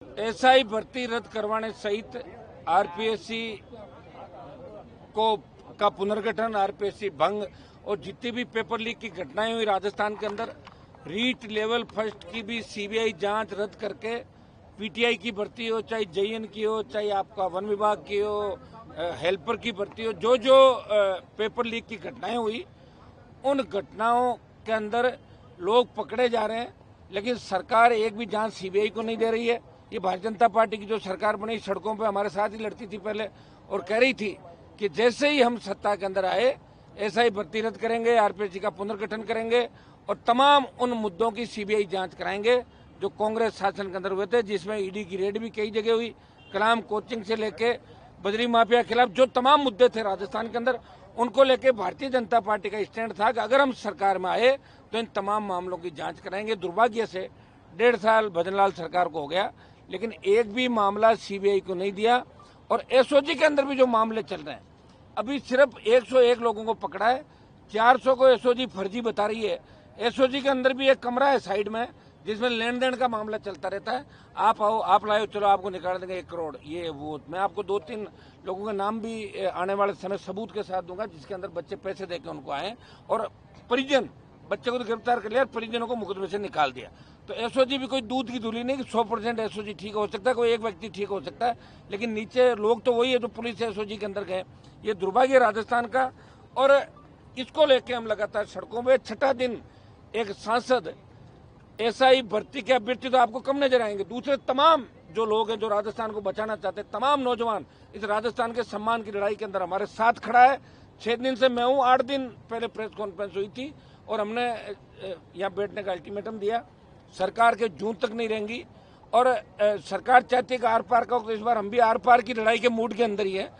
SI भर्ती रद्द करवाने सहित आरपीएससी का पुनर्गठन, आरपीएससी भंग और जितनी भी पेपर लीक की घटनाएं हुई राजस्थान के अंदर, रीट लेवल फर्स्ट की भी सीबीआई जांच रद्द करके पीटीआई की भर्ती हो, चाहे जेईएन की हो, चाहे आपका वन विभाग की हो, हेल्पर की भर्ती हो, जो जो पेपर लीक की घटनाएं हुई, उन घटनाओं के अंदर लोग पकड़े जा रहे हैं, लेकिन सरकार एक भी जांच सीबीआई को नहीं दे रही है। ये भारतीय जनता पार्टी की जो सरकार बनी, सड़कों पे हमारे साथ ही लड़ती थी पहले और कह रही थी कि जैसे ही हम सत्ता के अंदर आए एसआई भर्ती रद्द करेंगे, आरपीएससी का पुनर्गठन करेंगे और तमाम उन मुद्दों की सीबीआई जांच कराएंगे जो कांग्रेस शासन के अंदर हुए थे, जिसमें ईडी की रेड भी कई जगह हुई। कलाम कोचिंग से लेके बजरी माफिया के खिलाफ जो तमाम मुद्दे थे राजस्थान के अंदर, उनको लेके भारतीय जनता पार्टी का स्टैंड था कि अगर हम सरकार में आए तो इन तमाम मामलों की जांच कराएंगे। दुर्भाग्य से 1.5 साल भजनलाल सरकार को हो गया, लेकिन एक भी मामला सीबीआई को नहीं दिया। और एसओजी के अंदर भी जो मामले चल रहे हैं, अभी सिर्फ 101 लोगों को पकड़ा है, 400 को एसओजी फर्जी बता रही है। एसओजी के अंदर भी एक कमरा है साइड में जिसमें लेन देन का मामला चलता रहता है। आप आओ, आप लाओ, चलो आपको निकाल देंगे 1 करोड़, ये वो। मैं आपको 2-3 लोगों के नाम भी आने वाले समय सबूत के साथ दूंगा, जिसके अंदर बच्चे पैसे देकर उनको आए और परिजन बच्चे को तो गिरफ्तार कर लिया, परिजनों को मुकदमे से निकाल दिया। तो एसओजी भी कोई दूध की धुली नहीं कि 100% एसओजी ठीक हो सकता है, कोई एक व्यक्ति ठीक हो सकता है, लेकिन नीचे लोग तो वही है जो पुलिस एसओजी के अंदर गए। ये दुर्भाग्य राजस्थान का, और इसको लेके हम लगातार सड़कों में। 6ठा दिन एक सांसद एसआई भर्ती के अभ्यर्थी तो आपको कम नजर आएंगे, दूसरे तमाम जो लोग हैं जो राजस्थान को बचाना चाहते हैं, तमाम नौजवान इस राजस्थान के सम्मान की लड़ाई के अंदर हमारे साथ खड़ा है। 6 दिन से मैं हूं, 8 दिन पहले प्रेस कॉन्फ्रेंस हुई थी और हमने यहाँ बैठने का अल्टीमेटम दिया। सरकार के जून तक नहीं रहेंगी और सरकार चाहती है कि आर पार का हो, तो इस बार हम भी आर पार की लड़ाई के मूड के अंदर ही है।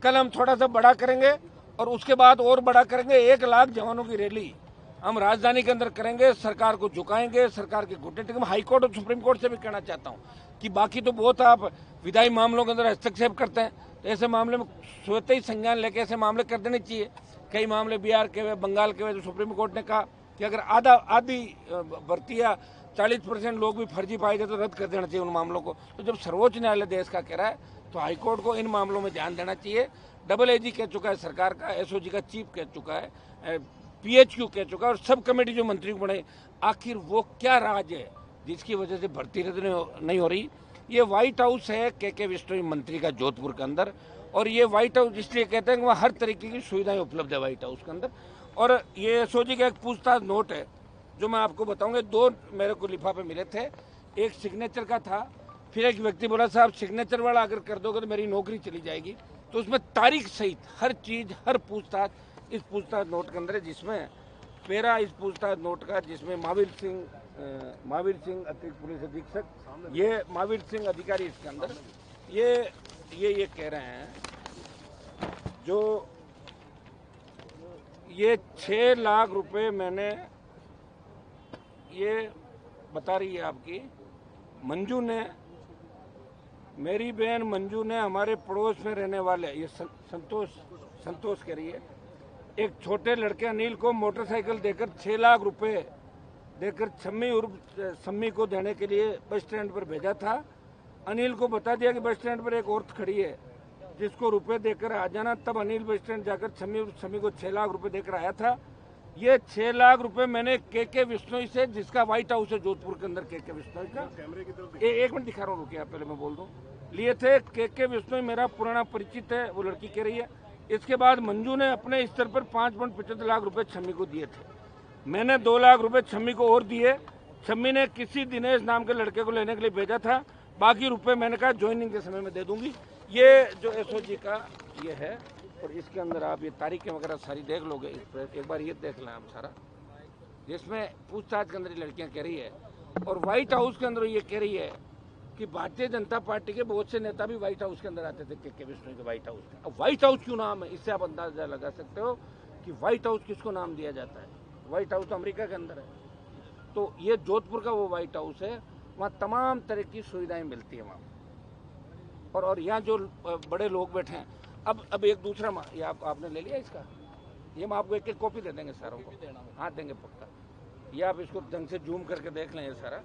कल हम थोड़ा सा बड़ा करेंगे और उसके बाद और बड़ा करेंगे। 1 लाख जवानों की रैली हम राजधानी के अंदर करेंगे, सरकार को झुकाएंगे, सरकार के घुटने टेकेंगे। हाईकोर्ट और सुप्रीम कोर्ट से भी कहना चाहता हूं कि बाकी तो बहुत आप विधायी मामलों के अंदर हस्तक्षेप करते हैं, तो ऐसे मामले में स्वतः ही संज्ञान लेके ऐसे मामले कर देने चाहिए। कई मामले बिहार के हुए, बंगाल के हुए, तो सुप्रीम कोर्ट ने कहा कि अगर आधी भर्तियां 40% लोग भी फर्जी पाए जाए तो रद्द कर देना चाहिए उन मामलों को। तो जब सर्वोच्च न्यायालय देश का कह रहा है तो हाईकोर्ट को इन मामलों में ध्यान देना चाहिए। डबल एजी कह चुका है सरकार का, एसओजी का चीफ कह चुका है, पीएचक्यू कह चुका है, और सब कमेटी जो मंत्री को बने, आखिर वो क्या राज है जिसकी वजह से भर्ती रद्द नहीं हो रही। ये व्हाइट हाउस है के विश्नोई मंत्री का जोधपुर के अंदर, और ये व्हाइट हाउस इसलिए कहते हैं कि वहाँ हर तरीके की सुविधाएं उपलब्ध है व्हाइट हाउस के अंदर। और ये एसओजी का एक पूछताछ नोट है जो मैं आपको बताऊंगा। 2 मेरे को लिफाफे मिले थे, एक सिग्नेचर का था, फिर एक व्यक्ति बोला साहब सिग्नेचर वाला अगर कर दोगे तो मेरी नौकरी चली जाएगी। तो उसमें तारीख सहित हर चीज, हर पूछताछ इस पूछताछ नोट के अंदर है, जिसमें पेरा इस पूछताछ नोट का, जिसमें महावीर सिंह अतिरिक्त पुलिस अधीक्षक, ये महावीर सिंह अधिकारी इसके अंदर ये कह रहे हैं जो ये 6 लाख रुपए मैंने, ये बता रही है आपकी मंजू ने, मेरी बहन मंजू ने हमारे पड़ोस में रहने वाले, ये संतोष कह रही है, एक छोटे लड़के अनिल को मोटरसाइकिल देकर 6 लाख रुपए देकर छम्मी उर्फ सम्मी को देने के लिए बस स्टैंड पर भेजा था। अनिल को बता दिया कि बस स्टैंड पर एक औरत खड़ी है जिसको रुपए देकर आ जाना। तब अनिल बस स्टैंड जाकर छम्मी उर्फ सम्मी को 6 लाख रुपए देकर आया था। ये 6 लाख रुपए मैंने के विश्नोई से, जिसका व्हाइट हाउस है जोधपुर के अंदर, के विश्नोई का, एक मिनट दिखा रहा हूँ, रुकिए पहले मैं बोल दूं, लिए थे। के विश्नोई मेरा पुराना परिचित है, वो लड़की कह रही है। इसके बाद मंजू ने अपने स्तर पर 5.75 लाख रुपए छम्मी को दिए थे। मैंने 2 लाख रुपए छम्मी को और दिए। छम्मी ने किसी दिनेश नाम के लड़के को लेने के लिए भेजा था, बाकी रुपए मैंने कहा ज्वाइनिंग के समय में दे दूंगी। ये जो एसओजी का ये है, और इसके अंदर आप ये तारीखें वगैरह सारी देख लोगे, इस पर एक बार ये देख लें आप सारा, जिसमें पूछताछ के अंदर लड़कियां कह रही है। और व्हाइट हाउस के अंदर ये कह रही है कि भारतीय जनता पार्टी के बहुत से नेता भी व्हाइट हाउस के अंदर आते थे, के विश्नोई के व्हाइट हाउस में। अब व्हाइट हाउस क्यों नाम है, इससे आप अंदाजा लगा सकते हो कि व्हाइट हाउस किसको नाम दिया जाता है। व्हाइट हाउस तो अमेरिका के अंदर है, तो ये जोधपुर का वो व्हाइट हाउस है, वहाँ तमाम तरह की सुविधाएं मिलती है वहाँ। और यहाँ जो बड़े लोग बैठे हैं, अब एक दूसरा, ये आपने ले लिया इसका, ये हम आपको एक कॉपी दे देंगे सारों को, हाँ देंगे पक्का। ये आप इसको ढंग से जूम करके देख लें, ये सारा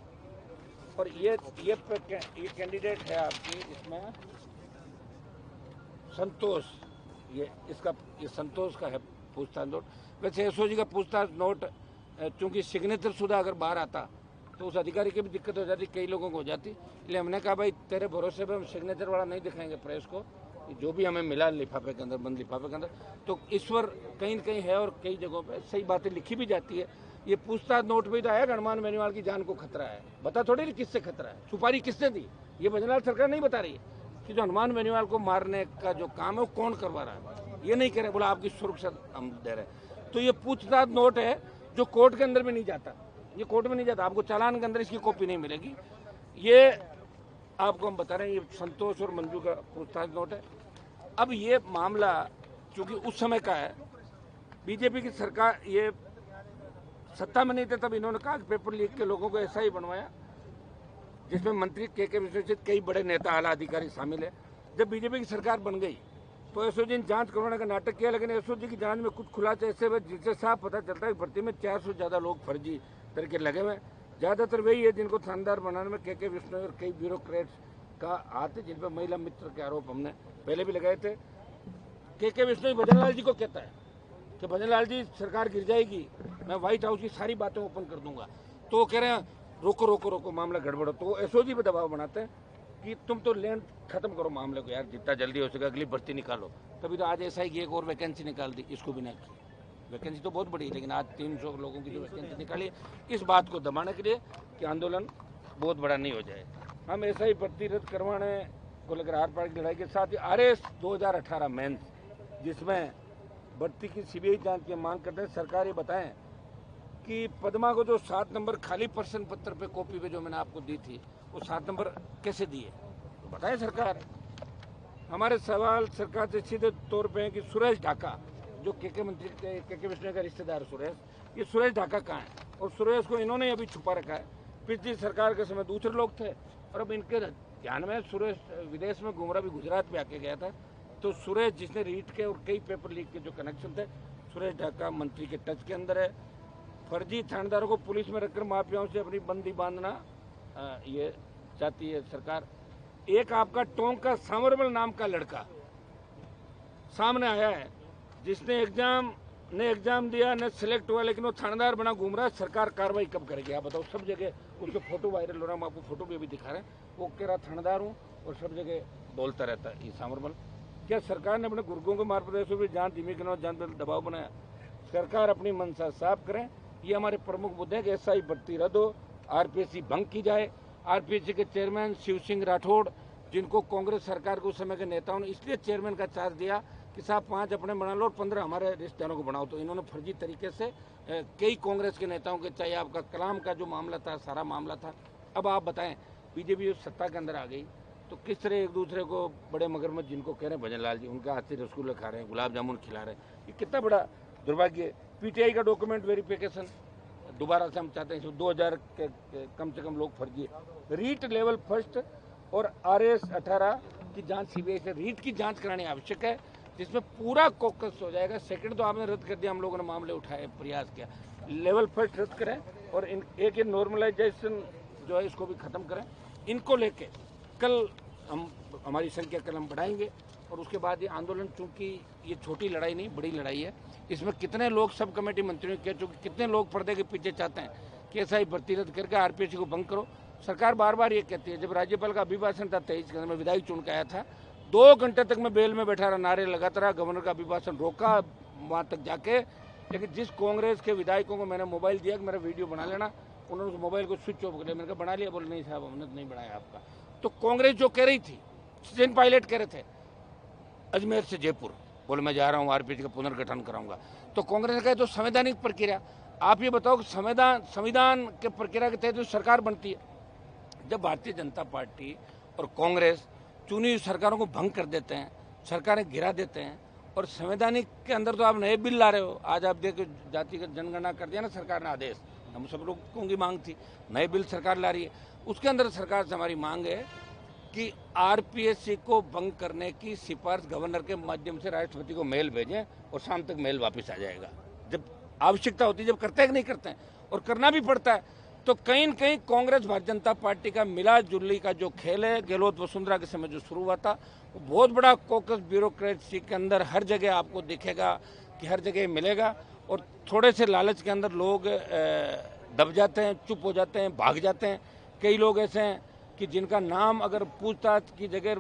और ये कैंडिडेट है आपकी, इसमें संतोष, ये संतोष का है पूछताछ नोट। वैसे एसओजी का पूछताछ नोट चूंकि सिग्नेचर शुदा अगर बाहर आता तो उस अधिकारी की भी दिक्कत हो जाती, कई लोगों को हो जाती। इसलिए हमने कहा भाई तेरे भरोसे पे हम सिग्नेचर वाला नहीं दिखाएंगे प्रेस को, जो भी हमें मिला लिफाफे के अंदर, बंद लिफाफे के अंदर। तो ईश्वर कहीं न कहीं है और कई जगहों पे सही बातें लिखी भी जाती है। ये पूछताछ नोट पे तो आया हनुमान बेनीवाल की जान को खतरा है, बता थोड़ी किससे खतरा है, सुपारी किसने दी, ये भजनलाल सरकार नहीं बता रही है कि जो हनुमान बेनीवाल को मारने का जो काम है वो कौन करवा रहा है, ये नहीं कह रहे, बोला आपकी सुरक्षा हम दे रहे हैं। तो ये पूछताछ नोट है जो कोर्ट के अंदर भी नहीं जाता, ये कोर्ट में नहीं जाता, आपको चालान के अंदर इसकी कॉपी नहीं मिलेगी। ये आपको हम बता रहे हैं, ये संतोष और मंजू का पूछताछ नोट है। अब ये मामला चूंकि उस समय का है, बीजेपी की सरकार ये सत्ता में नहीं थे तब इन्होंने कहा कि पेपर लीक के लोगों को ऐसा ही बनवाया, जिसमें मंत्री के विश्वजित कई बड़े नेता आला अधिकारी शामिल है। जब बीजेपी की सरकार बन गई तो एसओजी ने जांच करवाने का नाटक किया, लेकिन एसओजी की जांच में कुछ खुलासे ऐसे हुए जिससे साफ पता चलता है कि भर्ती में 400 से ज्यादा लोग फर्जी तरीके लगे हुए। ज्यादातर वही है जिनको थानेदार बनाने में के विश्वनाथ और कई ब्यूरोक्रेट्स का हाथ है, जिन पर महिला मित्र के आरोप हमने पहले भी लगाए थे। के विश्वनाथ भजनलाल जी को कहता है कि भजनलाल जी सरकार गिर जाएगी, मैं व्हाइट हाउस की सारी बातें ओपन कर दूंगा। तो वो कह रहे हैं रोको रोको रोको, मामला गड़बड़। तो एसओजी पे दबाव बनाते हैं कि तुम तो लेन खत्म करो मामले को यार, जितना जल्दी हो सके अगली भर्ती निकालो। तभी तो आज ऐसा ही कि एक और वैकेंसी निकाल दी, इसको भी नहीं की। वैकेंसी तो बहुत बड़ी है, लेकिन आज 300 लोगों की जो वैकेंसी निकाली, इस बात को दबाने के लिए कि आंदोलन बहुत बड़ा नहीं हो जाए। हम ऐसा ही भर्ती रद्द करवाने को लेकर आर पार की लड़ाई के साथ ही RS 2018 मेंस, जिसमें भर्ती की सीबीआई जांच की मांग करते हैं। सरकार ये बताएं कि पद्मा को जो 7 नंबर खाली प्रश्न पत्र पे कॉपी पे जो मैंने आपको दी थी, वो 7 नंबर कैसे दिए, तो बताएं सरकार। हमारे सवाल सरकार से सीधे तौर पे है कि सुरेश ढाका, जो के मंत्री के विश्वनाथ का रिश्तेदार सुरेश, ये सुरेश ढाका कहाँ है, और सुरेश को इन्होंने अभी छुपा रखा है। पिछली सरकार के समय दूसरे लोग थे और अब इनके ध्यान में सुरेश विदेश में घूम रहा, भी गुजरात में आके गया था। तो सुरेश जिसने रीट के और कई पेपर लीक के जो कनेक्शन थे, सुरेश ढाका मंत्री के टच के अंदर है। फर्जी थानेदारों को पुलिस में रखकर माफियाओं से अपनी बंदी बांधना ये चाहती है सरकार। एक आपका टोंक का सांवरमल नाम का लड़का सामने आया है, जिसने एग्जाम दिया, न सिलेक्ट हुआ, लेकिन वो थानेदार बना घूम रहा है। सरकार कार्रवाई कब करेगी आप बताओ? सब जगह उसके फोटो वायरल हो रहा है, हम आपको फोटो भी अभी दिखा रहे हैं। वो कह रहा थानेदार हूँ और सब जगह बोलता रहता है ये सांवरमल। क्या सरकार ने अपने गुर्गों के मार्गदर्शन से भी जान धीमी करना, जान पर दबाव बनाया? सरकार अपनी मंशा साफ करें, ये हमारे प्रमुख मुद्दे हैं कि SI भर्ती रद्द हो, RPSC भंग की जाए। RPSC के चेयरमैन शिव सिंह राठौड़, जिनको कांग्रेस सरकार के उस समय के नेताओं ने इसलिए चेयरमैन का चार्ज दिया कि साहब 5 अपने बना लो और 15 हमारे रिश्तेदारों को बनाओ, तो इन्होंने फर्जी तरीके से कई कांग्रेस के नेताओं के, चाहे आपका कलाम का जो मामला था, सारा मामला था। अब आप बताएं, बीजेपी सत्ता के अंदर आ गई तो किस तरह एक दूसरे को बड़े मगरमच्छ, जिनको कह रहे हैं भजनलाल जी, उनके हाथ से रसगुल्ले खा रहे हैं, गुलाब जामुन खिला रहे हैं, ये कितना बड़ा दुर्भाग्य है। PTI का डॉक्यूमेंट वेरिफिकेशन दोबारा से हम चाहते हैं, 2000 के कम से कम लोग फर्जी है। रीट लेवल फर्स्ट और RS 18 की जांच CBI से, रीट की जांच करानी आवश्यक है, जिसमें पूरा फोकस हो जाएगा। सेकंड तो आपने रद्द कर दिया, हम लोगों ने मामले उठाए, प्रयास किया। लेवल फर्स्ट रद्द करें और एक नॉर्मलाइजेशन जो है इसको भी खत्म करें। इनको लेके कल हमारी संख्या कल हम बढ़ाएंगे और उसके बाद ये आंदोलन, चूंकि ये छोटी लड़ाई नहीं बड़ी लड़ाई है, इसमें कितने लोग सब कमेटी मंत्रियों ने कह चुके, कितने लोग पर्दे के पीछे चाहते हैं कि SI भर्ती रद्द करके RPSC को भंग करो। सरकार बार बार ये कहती है। जब राज्यपाल का अभिभाषण था 23 के में विधायक चुन के आया था, 2 घंटे तक मैं बेल में बैठा रहा, नारे लगाता रहा, गवर्नर का अभिभाषण रोका वहां तक जाके। लेकिन जिस कांग्रेस के विधायकों को मैंने मोबाइल दिया कि मेरा वीडियो बना लेना, उन्होंने उस मोबाइल को स्विच ऑफ कर लिया। मैंने कहा बना लिया, बोले नहीं साहब हमने तो नहीं बनाया आपका। तो कांग्रेस जो कह रही थी, सचिन पायलट कह रहे थे अजमेर से जयपुर, बोले मैं जा रहा हूँ RPSC का पुनर्गठन कराऊंगा। तो कांग्रेस ने कहा तो संवैधानिक प्रक्रिया, आप ये बताओ कि संविधान के प्रक्रिया के तहत सरकार बनती है। जब भारतीय जनता पार्टी और कांग्रेस चुनी हुई सरकारों को भंग कर देते हैं, सरकारें गिरा देते हैं, और संवैधानिक के अंदर तो आप नए बिल ला रहे हो। आज आप देखो जातिगत जनगणना कर दिया ना सरकार ने आदेश, हम सब लोगों की मांग थी, नए बिल सरकार ला रही है। उसके अंदर सरकार से हमारी मांग है कि RPSC को भंग करने की सिफारिश गवर्नर के माध्यम से राष्ट्रपति को मेल भेजें और शाम तक मेल वापस आ जाएगा। जब आवश्यकता होती है, जब करते हैं कि नहीं करते हैं, और करना भी पड़ता है। तो कहीं न कहीं कांग्रेस भारतीय जनता पार्टी का मिला जुली का जो खेल है, गहलोत वसुंधरा के समय जो शुरू हुआ था, वो बहुत बड़ा कोकस ब्यूरोक्रेसी के अंदर हर जगह आपको दिखेगा कि हर जगह मिलेगा। और थोड़े से लालच के अंदर लोग दब जाते हैं, चुप हो जाते हैं, भाग जाते हैं। कई लोग ऐसे हैं कि जिनका नाम अगर पूछताछ की जगह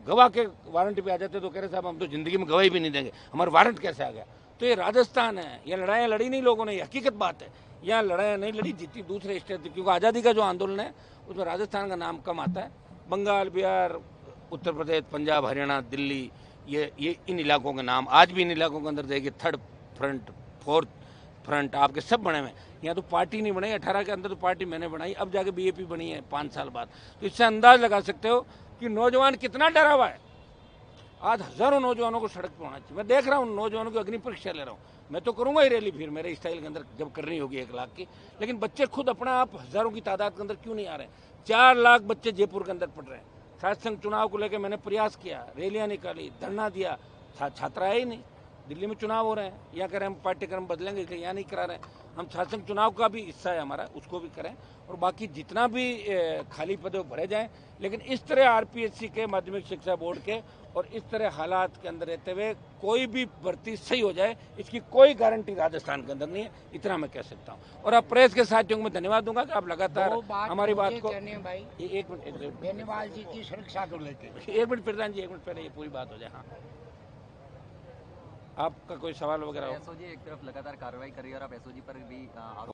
गवाह के वारंट पे आ जाते तो कह रहे साहब हम तो जिंदगी में गवाही भी नहीं देंगे, हमारा वारंट कैसे आ गया। तो ये राजस्थान है, ये लड़ाइयाँ लड़ी नहीं लोगों ने, ये हकीकत बात है। यहाँ लड़ाइयाँ नहीं लड़ी, जीती दूसरे स्टेट थी, क्योंकि आज़ादी का जो आंदोलन है उसमें राजस्थान का नाम कम आता है। बंगाल, बिहार, उत्तर प्रदेश, पंजाब, हरियाणा, दिल्ली, ये इन इलाकों के नाम आज भी इन इलाकों के अंदर देखिए, थर्ड फ्रंट, फोर्थ फ्रंट आपके सब बने हुए हैं। यहाँ तो पार्टी नहीं बनाई, 18 के अंदर तो पार्टी मैंने बनाई, अब जाके बीजेपी बनी है 5 साल बाद। तो इससे अंदाज लगा सकते हो कि नौजवान कितना डरा हुआ है। आज हजारों नौजवानों को सड़क पर होना चाहिए। मैं देख रहा हूँ नौजवानों की अग्नि परीक्षा ले रहा हूँ, मैं तो करूंगा ही रैली फिर मेरे स्टाइल के अंदर जब करनी होगी 1 लाख की। लेकिन बच्चे खुद अपना आप हजारों की तादाद के अंदर क्यों नहीं आ रहे। 4 लाख बच्चे जयपुर के अंदर पढ़ रहे हैं। छात्र संघ चुनाव को लेकर मैंने प्रयास किया, रैलियां निकाली, धरना दिया, छात्र आए ही नहीं। दिल्ली में चुनाव हो रहे हैं, यहाँ कह रहे हैं हम पाठ्यक्रम बदलेंगे, यहाँ नहीं करा रहे हैं। हम छात्र संघ चुनाव का भी हिस्सा है हमारा, उसको भी करें और बाकी जितना भी खाली पद भरे जाएं। लेकिन इस तरह आरपीएससी के, माध्यमिक शिक्षा बोर्ड के, और इस तरह हालात के अंदर रहते हुए कोई भी भर्ती सही हो जाए, इसकी कोई गारंटी राजस्थान के अंदर नहीं है, इतना मैं कह सकता हूँ। और अब प्रेस के साथियों को मैं धन्यवाद दूंगा कि आप लगातार हमारी बात को भाई एक मिनट बेनीवाल जी की सुरक्षा को लेकर 1 मिनट प्रधान जी, 1 मिनट पहले ये पूरी बात हो जाए। हाँ, आपका कोई सवाल वगैरह हो? एसओजी एक तरफ लगातार कार्रवाई कर रही है और आप एसओजी पर भी आरोप